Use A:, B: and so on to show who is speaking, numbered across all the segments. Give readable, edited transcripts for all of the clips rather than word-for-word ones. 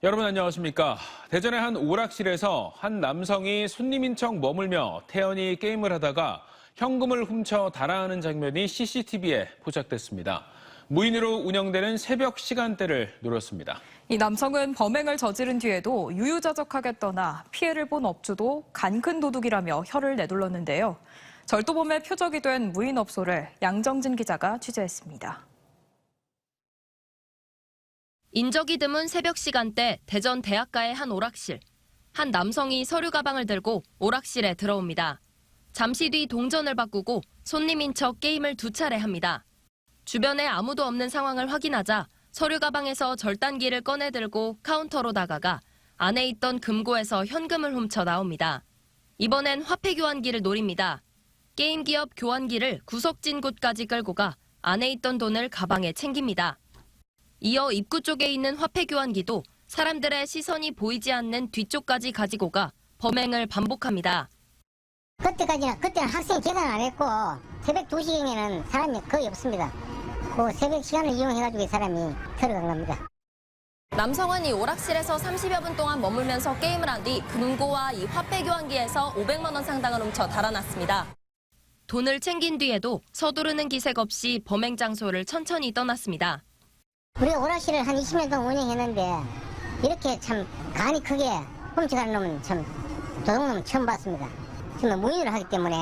A: 여러분 안녕하십니까. 대전의 한 오락실에서 한 남성이 손님인 척 머물며 태연히 게임을 하다가 현금을 훔쳐 달아나는 장면이 CCTV에 포착됐습니다. 무인으로 운영되는 새벽 시간대를 노렸습니다.
B: 이 남성은 범행을 저지른 뒤에도 유유자적하게 떠나 피해를 본 업주도 간큰 도둑이라며 혀를 내둘렀는데요. 절도범의 표적이 된 무인업소를 양정진 기자가 취재했습니다.
C: 인적이 드문 새벽 시간대 대전 대학가의 한 오락실. 한 남성이 서류 가방을 들고 오락실에 들어옵니다. 잠시 뒤 동전을 바꾸고 손님인 척 게임을 2차례 합니다. 주변에 아무도 없는 상황을 확인하자 서류 가방에서 절단기를 꺼내 들고 카운터로 다가가 안에 있던 금고에서 현금을 훔쳐 나옵니다. 이번엔 화폐 교환기를 노립니다. 게임 기업 교환기를 구석진 곳까지 끌고 가 안에 있던 돈을 가방에 챙깁니다. 이어 입구 쪽에 있는 화폐 교환기도 사람들의 시선이 보이지 않는 뒤쪽까지 가지고 가 범행을 반복합니다.
D: 그때는 학생이 계산 안 했고 새벽 2시경에는 사람이 거의 없습니다. 그 새벽 시간을 이용해가지고 이 사람이 들어간 겁니다.
C: 남성은 이 오락실에서 30여 분 동안 머물면서 게임을 한 뒤 금고와 이 화폐 교환기에서 500만 원 상당을 훔쳐 달아났습니다. 돈을 챙긴 뒤에도 서두르는 기색 없이 범행 장소를 천천히 떠났습니다.
D: 우리가 오락실을 한 20년 동안 운영했는데 이렇게 참 간이 크게 훔쳐가는 놈은 참 도둑놈은 처음 봤습니다. 정말 무인으로 하기 때문에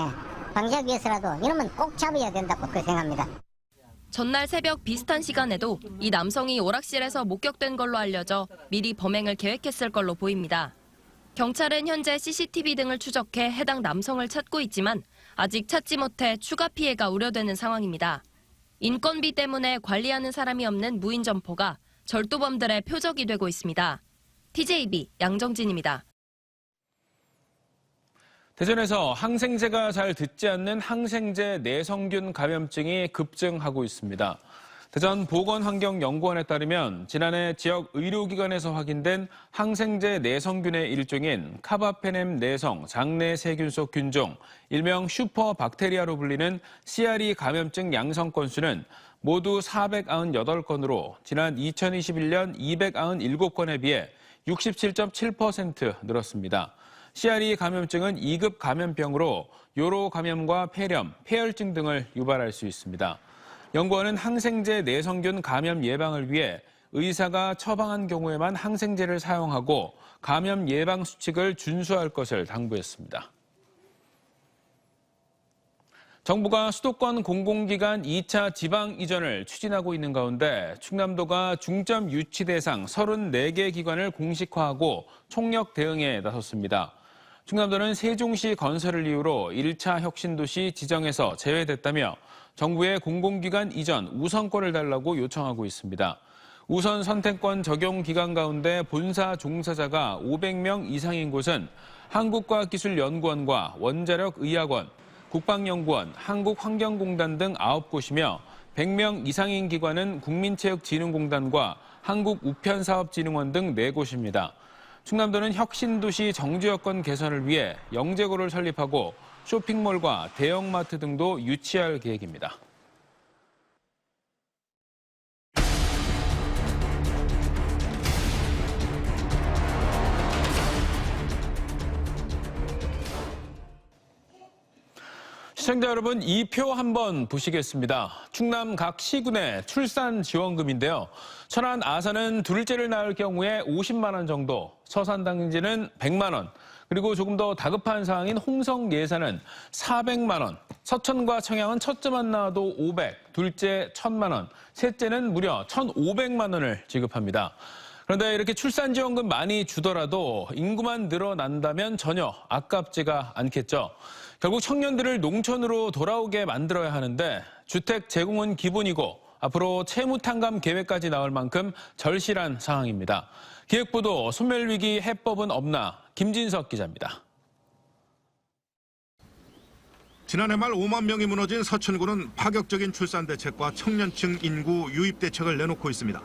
D: 방지하기 위해서라도 이놈은 꼭 잡아야 된다고 그렇게 생각합니다.
C: 전날 새벽 비슷한 시간에도 이 남성이 오락실에서 목격된 걸로 알려져 미리 범행을 계획했을 걸로 보입니다. 경찰은 현재 CCTV 등을 추적해 해당 남성을 찾고 있지만 아직 찾지 못해 추가 피해가 우려되는 상황입니다. 인건비 때문에 관리하는 사람이 없는 무인 점포가 절도범들의 표적이 되고 있습니다. TJB 양정진입니다.
A: 대전에서 항생제가 잘 듣지 않는 항생제 내성균 감염증이 급증하고 있습니다. 대전 보건환경연구원에 따르면 지난해 지역 의료기관에서 확인된 항생제 내성균의 일종인 카바페넴 내성 장내 세균 속 균종, 일명 슈퍼박테리아로 불리는 CRE 감염증 양성 건수는 모두 498건으로 지난 2021년 297건에 비해 67.7% 늘었습니다. CRE 감염증은 2급 감염병으로 요로 감염과 폐렴, 폐혈증 등을 유발할 수 있습니다. 연구원은 항생제 내성균 감염 예방을 위해 의사가 처방한 경우에만 항생제를 사용하고 감염 예방 수칙을 준수할 것을 당부했습니다. 정부가 수도권 공공기관 2차 지방 이전을 추진하고 있는 가운데 충남도가 중점 유치 대상 34개 기관을 공식화하고 총력 대응에 나섰습니다. 충남도는 세종시 건설을 이유로 1차 혁신도시 지정에서 제외됐다며 정부의 공공기관 이전 우선권을 달라고 요청하고 있습니다. 우선 선택권 적용 기간 가운데 본사 종사자가 500명 이상인 곳은 한국과학기술연구원과 원자력의학원, 국방연구원, 한국환경공단 등 9곳이며 100명 이상인 기관은 국민체육진흥공단과 한국우편사업진흥원 등 4곳입니다. 충남도는 혁신도시 정주여건 개선을 위해 영재고를 설립하고 쇼핑몰과 대형마트 등도 유치할 계획입니다. 시청자 여러분, 이 표 한번 보시겠습니다. 충남 각 시군의 출산 지원금인데요. 천안 아산은 둘째를 낳을 경우에 50만 원 정도, 서산 당진은 100만 원, 그리고 조금 더 다급한 상황인 홍성 예산은 400만 원, 서천과 청양은 첫째만 낳아도 500, 둘째 1,000만 원, 셋째는 무려 1,500만 원을 지급합니다. 그런데 이렇게 출산 지원금 많이 주더라도 인구만 늘어난다면 전혀 아깝지가 않겠죠. 결국 청년들을 농촌으로 돌아오게 만들어야 하는데 주택 제공은 기본이고 앞으로 채무 탕감 계획까지 나올 만큼 절실한 상황입니다. 기획부도 소멸위기 해법은 없나? 김진석 기자입니다.
E: 지난해 말 5만 명이 무너진 서천구는 파격적인 출산 대책과 청년층 인구 유입 대책을 내놓고 있습니다.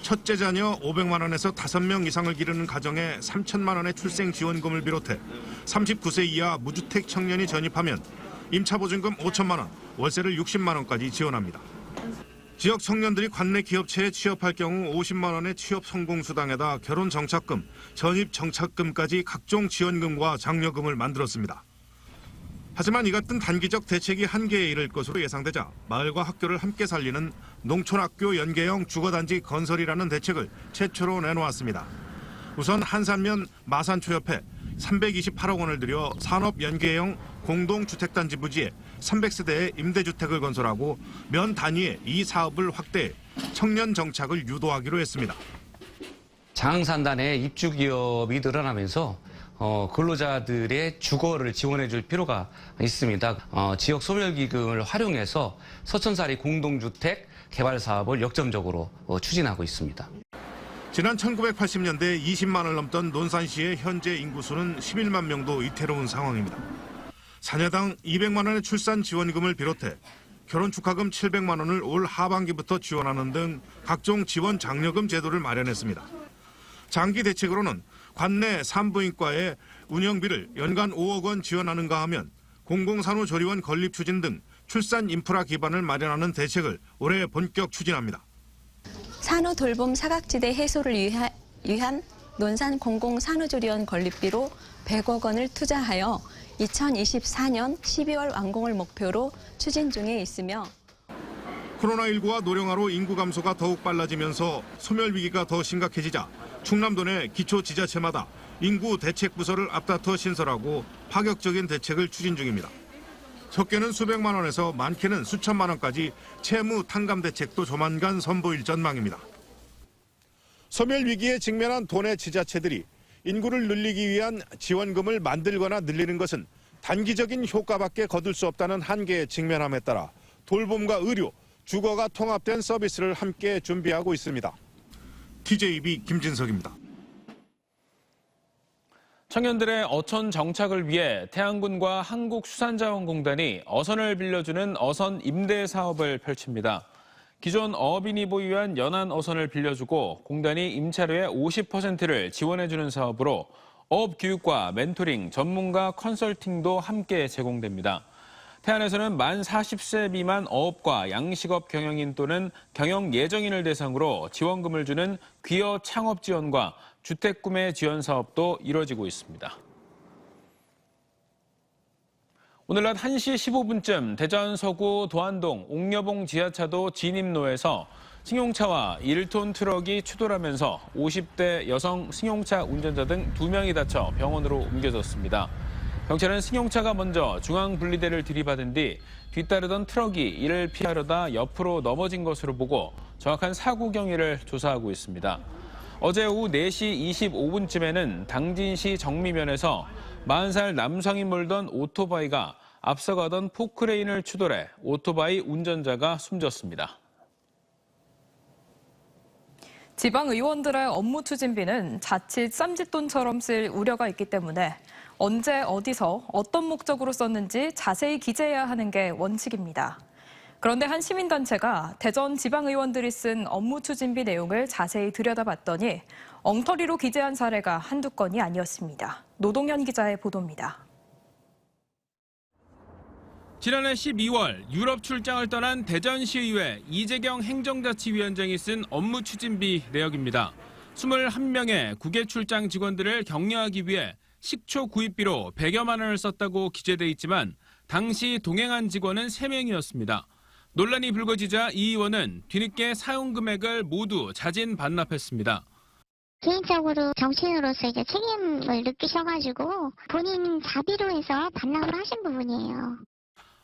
E: 첫째 자녀 500만 원에서 5명 이상을 기르는 가정에 3천만 원의 출생 지원금을 비롯해 39세 이하 무주택 청년이 전입하면 임차보증금 5천만 원, 월세를 60만 원까지 지원합니다. 지역 청년들이 관내 기업체에 취업할 경우 50만 원의 취업 성공 수당에다 결혼 정착금, 전입 정착금까지 각종 지원금과 장려금을 만들었습니다. 하지만 이 같은 단기적 대책이 한계에 이를 것으로 예상되자 마을과 학교를 함께 살리는 농촌학교 연계형 주거단지 건설이라는 대책을 최초로 내놓았습니다. 우선 한산면 마산초협회 328억 원을 들여 산업연계형 공동주택단지 부지에 300세대의 임대주택을 건설하고 면 단위의 이 사업을 확대해 청년 정착을 유도하기로 했습니다.
F: 장항산단의 입주기업이 늘어나면서 근로자들의 주거를 지원해 줄 필요가 있습니다. 지역 소멸기금을 활용해서 서천사리 공동주택 개발 사업을 역점적으로 추진하고 있습니다.
E: 지난 1980년대 20만을 넘던 논산시의 현재 인구수는 11만 명도 이태로운 상황입니다. 자녀당 200만 원의 출산 지원금을 비롯해 결혼 축하금 700만 원을 올 하반기부터 지원하는 등 각종 지원 장려금 제도를 마련했습니다. 장기 대책으로는 관내 산부인과의 운영비를 연간 5억 원 지원하는가 하면 공공산후조리원 건립 추진 등 출산 인프라 기반을 마련하는 대책을 올해 본격 추진합니다.
G: 산후돌봄 사각지대 해소를 위한 논산 공공산후조리원 건립비로 100억 원을 투자하여 2024년 12월 완공을 목표로 추진 중에 있으며
E: 코로나19와 노령화로 인구 감소가 더욱 빨라지면서 소멸 위기가 더 심각해지자 충남도 내 기초지자체마다 인구 대책부서를 앞다퉈 신설하고 파격적인 대책을 추진 중입니다. 적게는 수백만 원에서 많게는 수천만 원까지 채무 탕감 대책도 조만간 선보일 전망입니다. 소멸 위기에 직면한 도내 지자체들이 인구를 늘리기 위한 지원금을 만들거나 늘리는 것은 단기적인 효과밖에 거둘 수 없다는 한계에 직면함에 따라 돌봄과 의료, 주거가 통합된 서비스를 함께 준비하고 있습니다. TJB 김진석입니다.
A: 청년들의 어촌 정착을 위해 태안군과 한국수산자원공단이 어선을 빌려주는 어선 임대 사업을 펼칩니다. 기존 어업인이 보유한 연안 어선을 빌려주고 공단이 임차료의 50%를 지원해주는 사업으로 어업 교육과 멘토링, 전문가 컨설팅도 함께 제공됩니다. 태안에서는 만 40세 미만 어업과 양식업 경영인 또는 경영 예정인을 대상으로 지원금을 주는 귀여 창업 지원과 주택 구매 지원 사업도 이뤄지고 있습니다. 오늘 낮 1시 15분쯤 대전 서구 도안동 옥녀봉 지하차도 진입로에서 승용차와 1톤 트럭이 추돌하면서 50대 여성 승용차 운전자 등 2명이 다쳐 병원으로 옮겨졌습니다. 경찰은 승용차가 먼저 중앙분리대를 들이받은 뒤 뒤따르던 트럭이 이를 피하려다 옆으로 넘어진 것으로 보고 정확한 사고 경위를 조사하고 있습니다. 어제 오후 4시 25분쯤에는 당진시 정미면에서 40살 남성이 몰던 오토바이가 앞서가던 포크레인을 추돌해 오토바이 운전자가 숨졌습니다.
B: 지방의원들의 업무 추진비는 자칫 쌈짓돈처럼 쓸 우려가 있기 때문에 언제 어디서 어떤 목적으로 썼는지 자세히 기재해야 하는 게 원칙입니다. 그런데 한 시민단체가 대전 지방의원들이 쓴 업무 추진비 내용을 자세히 들여다봤더니 엉터리로 기재한 사례가 한두 건이 아니었습니다. 노동현 기자의 보도입니다.
A: 지난해 12월 유럽 출장을 떠난 대전시의회 이재경 행정자치위원장이 쓴 업무 추진비 내역입니다. 21명의 국외 출장 직원들을 격려하기 위해 식초 구입비로 100여만 원을 썼다고 기재돼 있지만 당시 동행한 직원은 3명이었습니다. 논란이 불거지자 이 의원은 뒤늦게 사용 금액을 모두 자진 반납했습니다.
H: 개인적으로 정치인으로서 이제 책임을 느끼셔가지고 본인 자비로 해서 반납을 하신 부분이에요.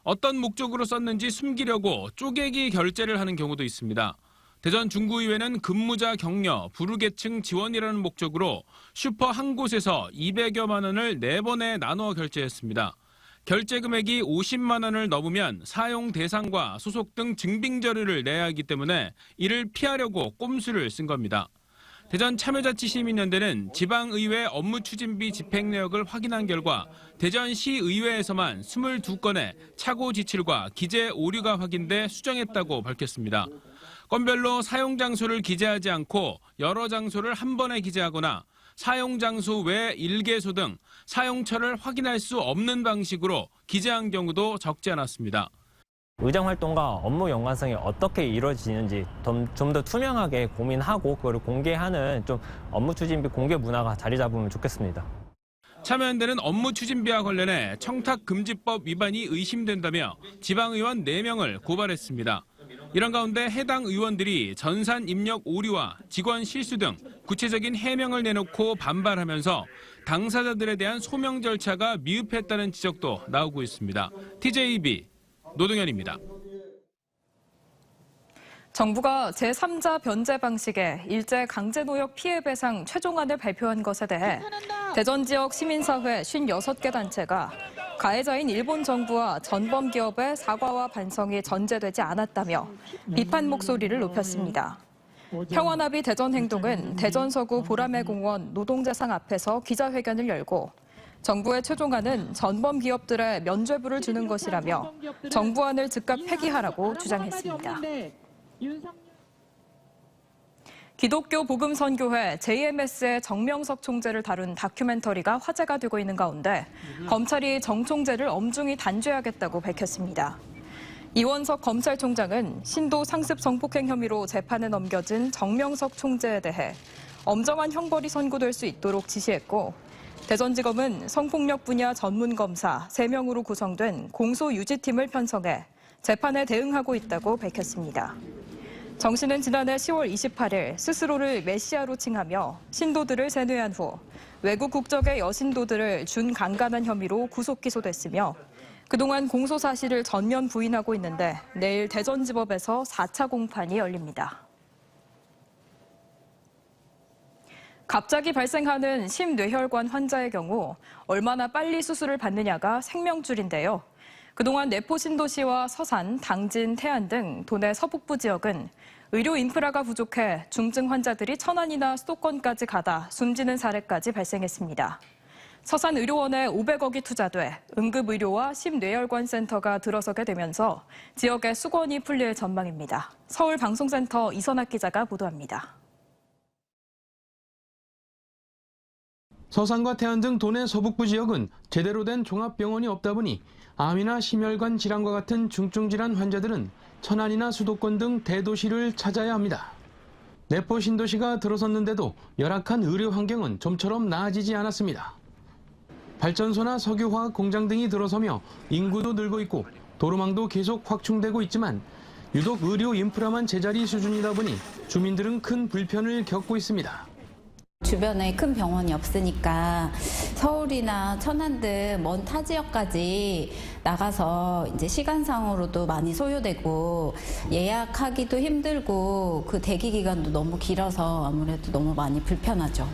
A: 어떤 목적으로 썼는지 숨기려고 쪼개기 결제를 하는 경우도 있습니다. 대전 중구의회는 근무자 격려, 부르계층 지원이라는 목적으로 슈퍼 한 곳에서 200여만 원을 4번에 나눠 결제했습니다. 결제 금액이 50만 원을 넘으면 사용 대상과 소속 등 증빙 자료를 내야 하기 때문에 이를 피하려고 꼼수를 쓴 겁니다. 대전 참여자치시민연대는 지방의회 업무 추진비 집행 내역을 확인한 결과 대전시의회에서만 22건의 착오 지출과 기재 오류가 확인돼 수정했다고 밝혔습니다. 건별로 사용 장소를 기재하지 않고 여러 장소를 한 번에 기재하거나 사용 장소 외 일개소 등 사용처를 확인할 수 없는 방식으로 기재한 경우도 적지 않았습니다.
I: 의정 활동과 업무 연관성이 어떻게 이루어지는지 좀 더 투명하게 고민하고 그걸 공개하는 좀 업무 추진비 공개 문화가 자리 잡으면 좋겠습니다.
A: 참여연대는 업무 추진비와 관련해 청탁금지법 위반이 의심된다며 지방의원 4명을 고발했습니다. 이런 가운데 해당 의원들이 전산 입력 오류와 직원 실수 등 구체적인 해명을 내놓고 반발하면서 당사자들에 대한 소명 절차가 미흡했다는 지적도 나오고 있습니다. TJB 노동현입니다.
B: 정부가 제3자 변제 방식의 일제 강제노역 피해 배상 최종안을 발표한 것에 대해 대전 지역 시민사회 56개 단체가 가해자인 일본 정부와 전범 기업의 사과와 반성이 전제되지 않았다며 비판 목소리를 높였습니다. 평화나비 대전행동은 대전 서구 보라매 공원 노동자상 앞에서 기자회견을 열고 정부의 최종안은 전범 기업들의 면죄부를 주는 것이라며 정부안을 즉각 폐기하라고 주장했습니다. 기독교 복음선교회 JMS의 정명석 총재를 다룬 다큐멘터리가 화제가 되고 있는 가운데 검찰이 정 총재를 엄중히 단죄하겠다고 밝혔습니다. 이원석 검찰총장은 신도 상습 성폭행 혐의로 재판에 넘겨진 정명석 총재에 대해 엄정한 형벌이 선고될 수 있도록 지시했고 대전지검은 성폭력 분야 전문검사 3명으로 구성된 공소유지팀을 편성해 재판에 대응하고 있다고 밝혔습니다. 정 씨는 지난해 10월 28일 스스로를 메시아로 칭하며 신도들을 세뇌한 후 외국 국적의 여신도들을 준강간한 혐의로 구속 기소됐으며 그동안 공소 사실을 전면 부인하고 있는데 내일 대전지법에서 4차 공판이 열립니다. 갑자기 발생하는 심뇌혈관 환자의 경우 얼마나 빨리 수술을 받느냐가 생명줄인데요. 그동안 내포 신도시와 서산, 당진, 태안 등 도내 서북부 지역은 의료 인프라가 부족해 중증 환자들이 천안이나 수도권까지 가다 숨지는 사례까지 발생했습니다. 서산 의료원에 500억이 투자돼 응급의료와 심뇌혈관 센터가 들어서게 되면서 지역의 수건이 풀릴 전망입니다. 서울방송센터 이선학 기자가 보도합니다.
J: 서산과 태안 등 도내 서북부 지역은 제대로 된 종합병원이 없다 보니 암이나 심혈관 질환과 같은 중증질환 환자들은 천안이나 수도권 등 대도시를 찾아야 합니다. 내포 신도시가 들어섰는데도 열악한 의료 환경은 좀처럼 나아지지 않았습니다. 발전소나 석유화학 공장 등이 들어서며 인구도 늘고 있고 도로망도 계속 확충되고 있지만 유독 의료 인프라만 제자리 수준이다 보니 주민들은 큰 불편을 겪고 있습니다.
K: 주변에 큰 병원이 없으니까 서울이나 천안 등 먼 타 지역까지 나가서 이제 시간상으로도 많이 소요되고 예약하기도 힘들고 그 대기 기간도 너무 길어서 아무래도 너무 많이 불편하죠.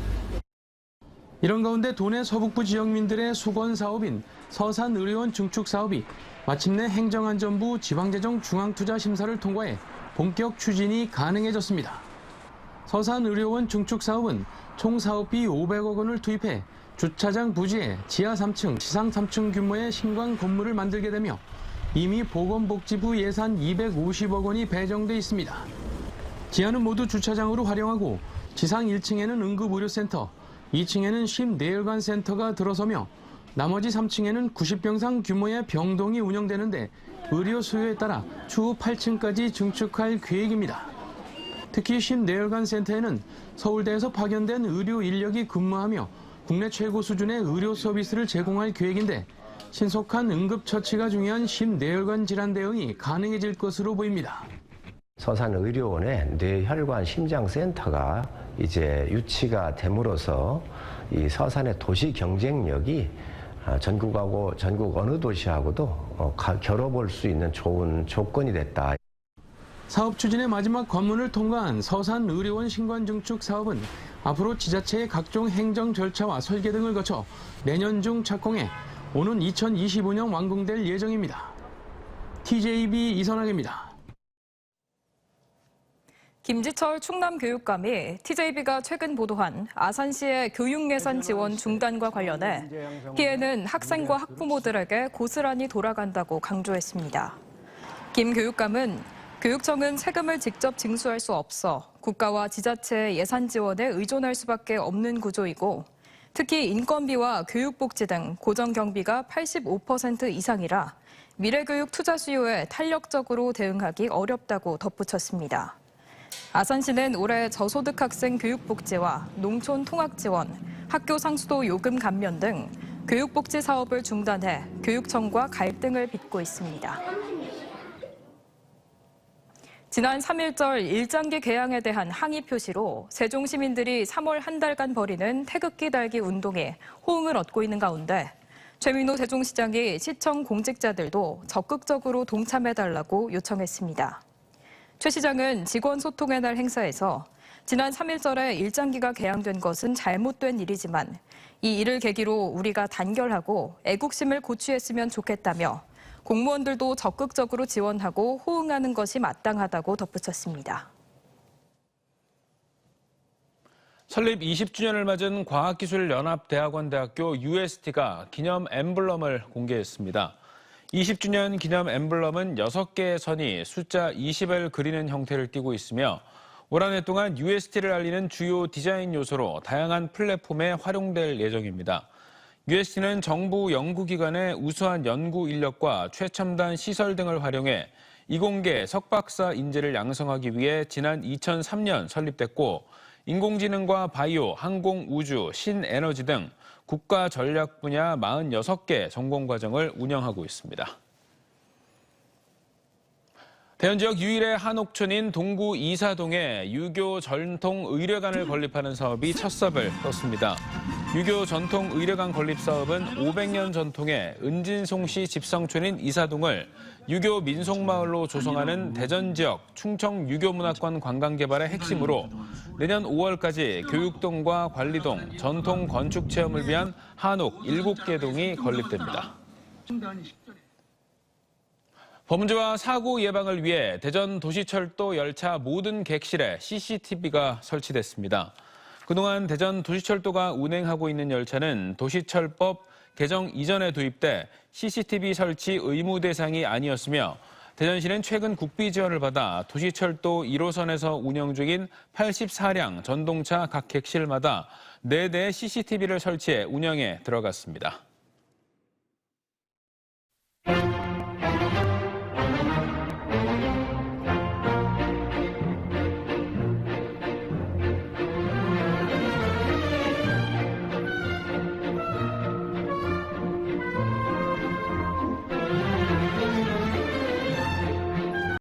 J: 이런 가운데 도내 서북부 지역민들의 수건 사업인 서산 의료원 증축 사업이 마침내 행정안전부 지방재정 중앙투자심사를 통과해 본격 추진이 가능해졌습니다. 서산 의료원 증축 사업은 총 사업비 500억 원을 투입해 주차장 부지에 지하 3층, 지상 3층 규모의 신관 건물을 만들게 되며 이미 보건복지부 예산 250억 원이 배정돼 있습니다. 지하는 모두 주차장으로 활용하고 지상 1층에는 응급의료센터, 2층에는 심뇌혈관 센터가 들어서며 나머지 3층에는 90병상 규모의 병동이 운영되는데 의료 수요에 따라 추후 8층까지 증축할 계획입니다. 특히 심뇌혈관 센터에는 서울대에서 파견된 의료 인력이 근무하며 국내 최고 수준의 의료 서비스를 제공할 계획인데 신속한 응급처치가 중요한 심뇌혈관 질환 대응이 가능해질 것으로 보입니다.
L: 서산의료원의 뇌혈관 심장센터가 이제 유치가 됨으로써 이 서산의 도시 경쟁력이 전국하고 전국 어느 도시하고도 겨뤄볼 수 있는 좋은 조건이 됐다.
J: 사업 추진의 마지막 관문을 통과한 서산 의료원 신관 증축 사업은 앞으로 지자체의 각종 행정 절차와 설계 등을 거쳐 내년 중 착공해 오는 2025년 완공될 예정입니다. TJB 이선학입니다.
B: 김지철 충남교육감이 TJB가 최근 보도한 아산시의 교육예산 지원 중단과 관련해 피해는 학생과 학부모들에게 고스란히 돌아간다고 강조했습니다. 김 교육감은 교육청은 세금을 직접 징수할 수 없어 국가와 지자체의 예산 지원에 의존할 수밖에 없는 구조이고 특히 인건비와 교육복지 등 고정경비가 85% 이상이라 미래교육 투자 수요에 탄력적으로 대응하기 어렵다고 덧붙였습니다. 아산시는 올해 저소득 학생 교육복지와 농촌 통학 지원, 학교 상수도 요금 감면 등 교육복지 사업을 중단해 교육청과 갈등을 빚고 있습니다. 지난 3.1절 일장기 개항에 대한 항의 표시로 세종 시민들이 3월 한 달간 벌이는 태극기 달기 운동에 호응을 얻고 있는 가운데 최민호 세종시장이 시청 공직자들도 적극적으로 동참해달라고 요청했습니다. 최 시장은 직원 소통의 날 행사에서 지난 3.1절에 일장기가 개항된 것은 잘못된 일이지만 이 일을 계기로 우리가 단결하고 애국심을 고취했으면 좋겠다며 공무원들도 적극적으로 지원하고 호응하는 것이 마땅하다고 덧붙였습니다.
A: 설립 20주년을 맞은 과학기술연합대학원대학교 UST가 기념 엠블럼을 공개했습니다. 20주년 기념 엠블럼은 6개의 선이 숫자 20을 그리는 형태를 띠고 있으며 올 한 해 동안 UST를 알리는 주요 디자인 요소로 다양한 플랫폼에 활용될 예정입니다. UST는 정부 연구기관의 우수한 연구 인력과 최첨단 시설 등을 활용해 이공계 석박사 인재를 양성하기 위해 지난 2003년 설립됐고 인공지능과 바이오, 항공, 우주, 신에너지 등 국가 전략 분야 46개 전공과정을 운영하고 있습니다. 대연 지역 유일의 한옥촌인 동구 이사동에 유교 전통 의뢰관을 건립하는 사업이 첫 삽을 떴습니다. 유교 전통 의뢰관 건립 사업은 500년 전통의 은진송씨 집성촌인 이사동을 유교 민속마을로 조성하는 대전 지역 충청 유교문화권 관광개발의 핵심으로 내년 5월까지 교육동과 관리동, 전통 건축 체험을 위한 한옥 7개 동이 건립됩니다. 범죄와 사고 예방을 위해 대전 도시철도 열차 모든 객실에 CCTV가 설치됐습니다. 그동안 대전 도시철도가 운행하고 있는 열차는 도시철법 개정 이전에 도입돼 CCTV 설치 의무 대상이 아니었으며 대전시는 최근 국비 지원을 받아 도시철도 1호선에서 운영 중인 84량 전동차 각 객실마다 4대의 CCTV를 설치해 운영에 들어갔습니다.